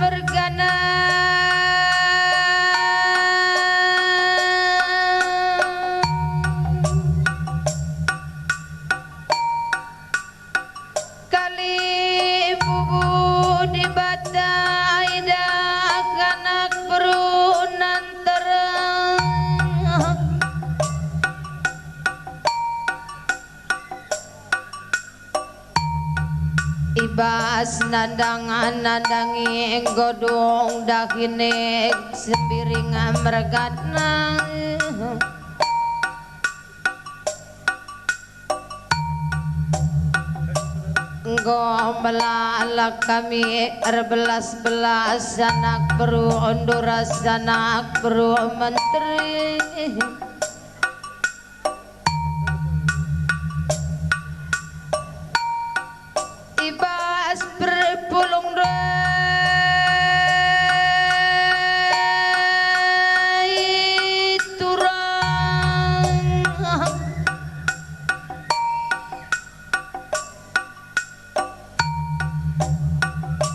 mergana kali bubu di batai dah kanak berunan terang ibas nandangan nandangi godong dakinek sembiring mergana Gomelala kami erbelas-belas anak beru Honduras anak beru menteri ibas berpulung rai turang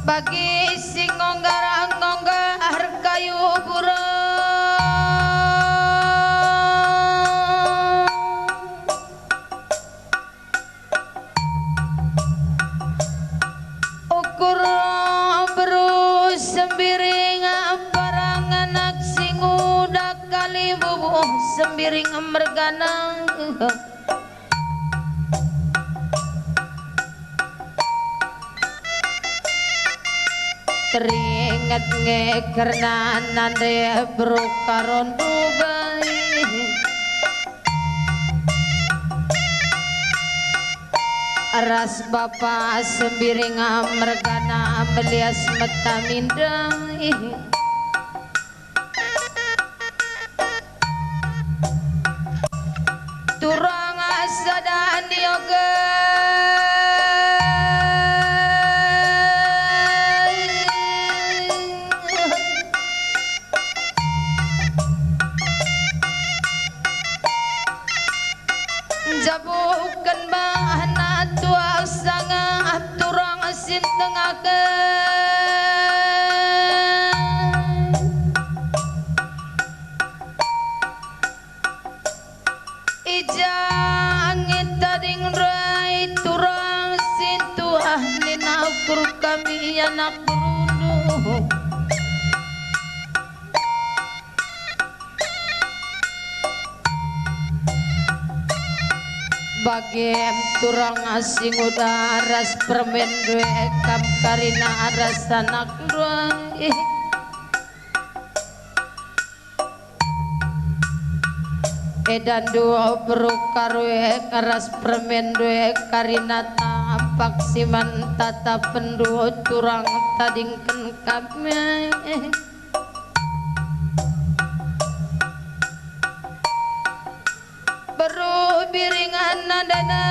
bagi sing ngonggar kayu burung ukur beru sembiring barang anak sing udah kali bubuh sembiring mergana teringat ngekerna nande brokaron Dubai aras bapak sembiring mergana melias metamindai turang asadan yoga jabukan bahana tua sangat turang sintengakan ijang itading rai turang sintu ahli nakur kami anak berunduh bagem turang asing udaras permen due kam karina aras anak due edan dua berukarwe karas permen due karina tampak siman tata pendu turang tadingken kami beru biringan nadana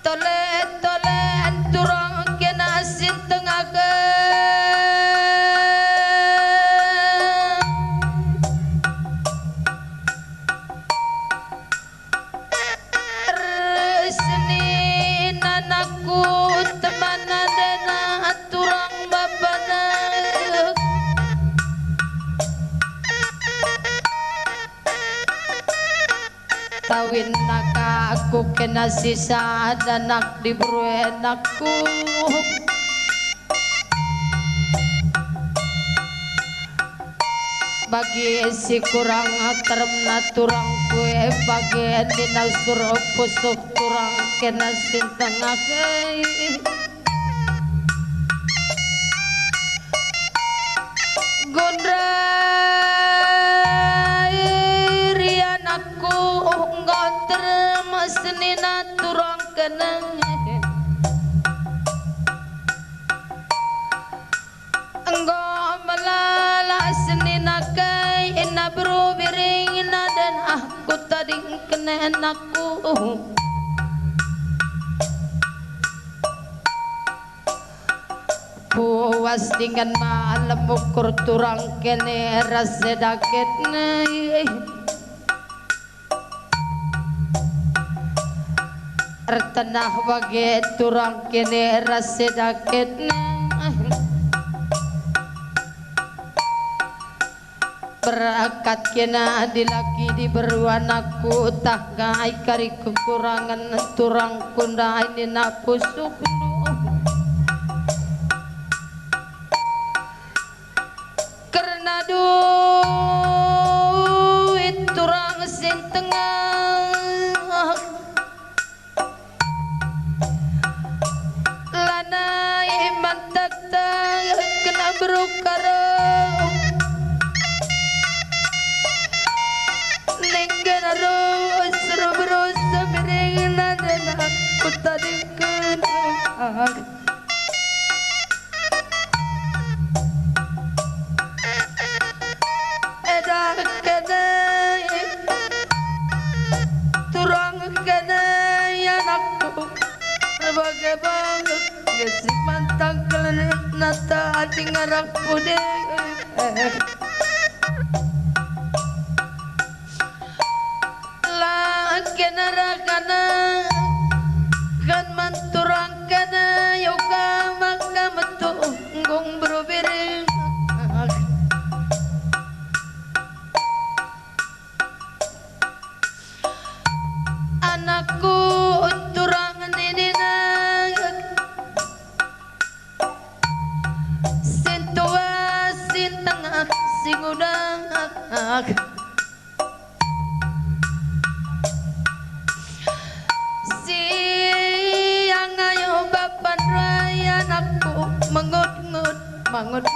tole turang kena sintengakeun reseni anakku teman adena turang bapana tawin naka aku kena sisa anak diburu enakku bagi si kurang termna turang kue bagi dina suruh pusuk turang kena sintengakai gondrai rianakku enggak termas nina turang kenang enggak melala senina kai ina bro biring ina dan aku tadi kena anakku puas dengan malam ukur turang kene rasedakit Ertanah wage turang kene rasedakit Berakat kena dilaki di berwanaku tak gai kari kekurangan turang kunda ini napusuk karena duit turang sintengah lanai mantak kena berukarang Nenggenaro seru samiring nadena kutadi kenang Edah kenai turang kenai anakku berbagai banget gesik mantang kelenet nata hati ngarak pudeng Kenarakana kan manturangkana yoga maka metunggung berubiring anakku turangan ini sintua sintengah singudang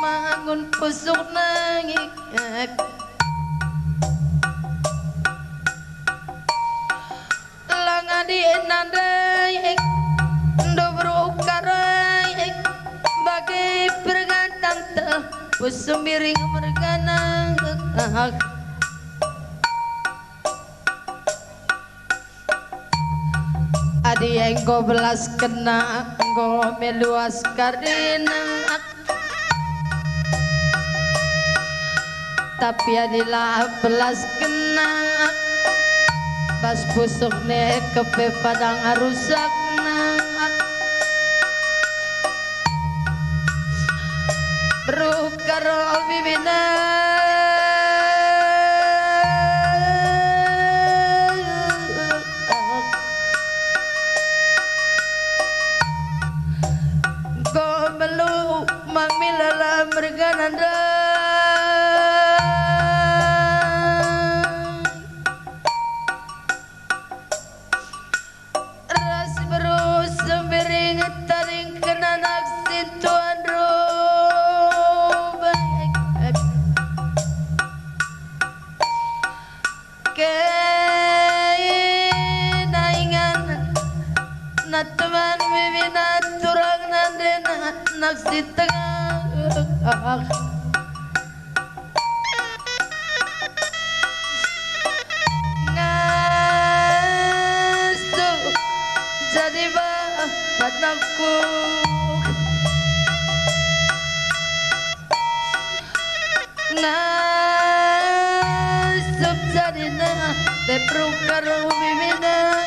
mangun pusuk nangik langadi nandai dobro karai bagai pergantang teh pusum miring mergana adi yang go belas kena go meluas karina tapi adilah belas kena pas pusuk ne kepe padang rusak nang berukar bibina go melu mamilala mergananda naksi tengah ngastu jadi badanku ngasup jadi nah teprukar bibina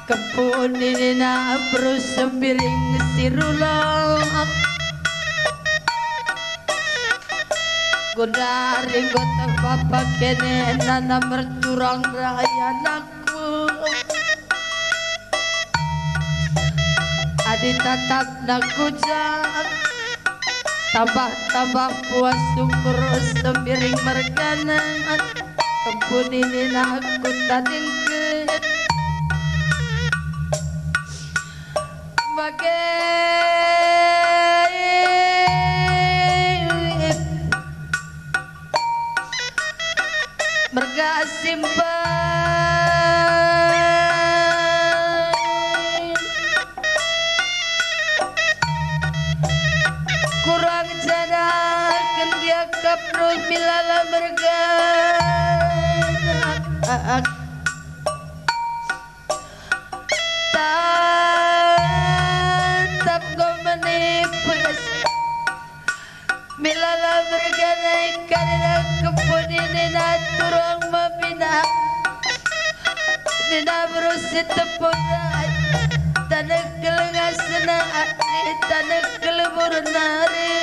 kepun ini na perus sembiring sirulang godari gota bapak kene nana merturang raya anakku adi tatap nakujang tambah puas syukur sembiring mergana kepun ini na aku tadingke merga simpan kurang jadakan dia kaprus milala merga Tidak berusit tepunan tanah kelengasana tanah keleburunari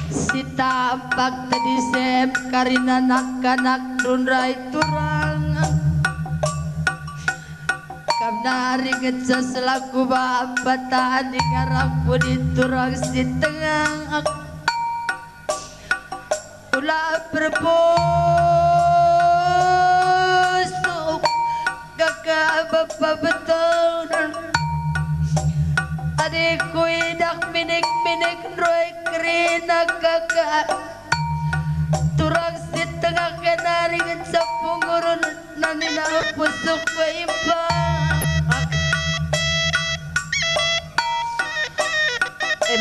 si tampak tadi sep karina anak-anak dunrai turang kamnari keca selaku bapak tadi ngaraku di turang si tengah ulah berbusuk kakak bapak betul adikku idak minik-minik roy kerina kakak turang si tengah kenari ngecapung urun nani na pusuk ko ipa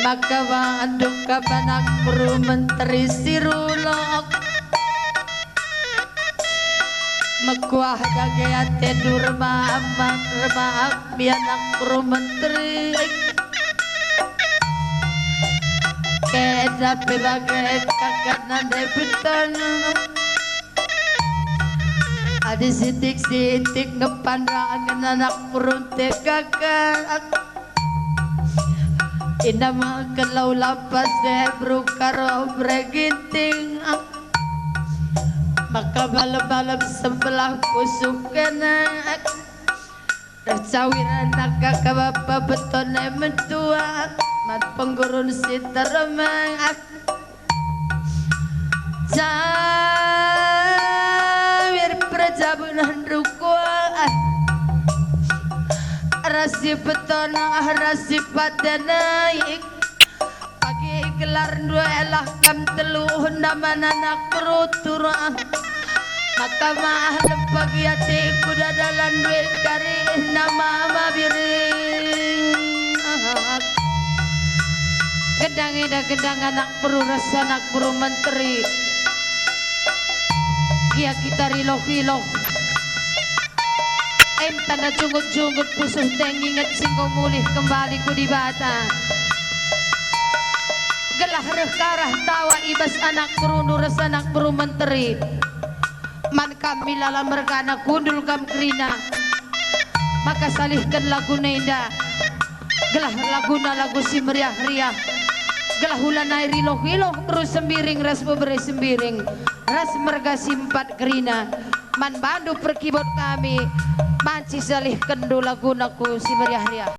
maka banduk kabanak puru menteri sirulok mekuah dagayate durma amat remaak bianak puru menteri kedapi bagai kakak nande beton adi sitik-sitik ngepandangan anak puru te kakak ina makalau lapas brukaro breginting maka balap-balap sebelah pusukanak tercawiran kakak beton mentua mat penggurun si teremang cawir perjabunan rukuan rasi beton rasi pada naik pagi gelar dua elah kam teluh nama anak peruturah maka mahal pagi hati kuda dalam dua kari nama mabiring gedang ida gedang anak peru rasa anak peru menteri kia kita riloh-riloh tanda cungut-cungut pusuh tengi ngecingko mulih kembali ku di bata gelah rekarah tawa ibas anak perunu res anak peru menteri man kami lala mergana kundul kam kerina maka salihkan lagu nenda gelah laguna lagu si meriah-riah gelah hulanai riloh-riloh terus sembiring ras beberi sembiring ras merga simpat kerina man bandu perkibot kami manci salih kendu lagunaku si meriah-riah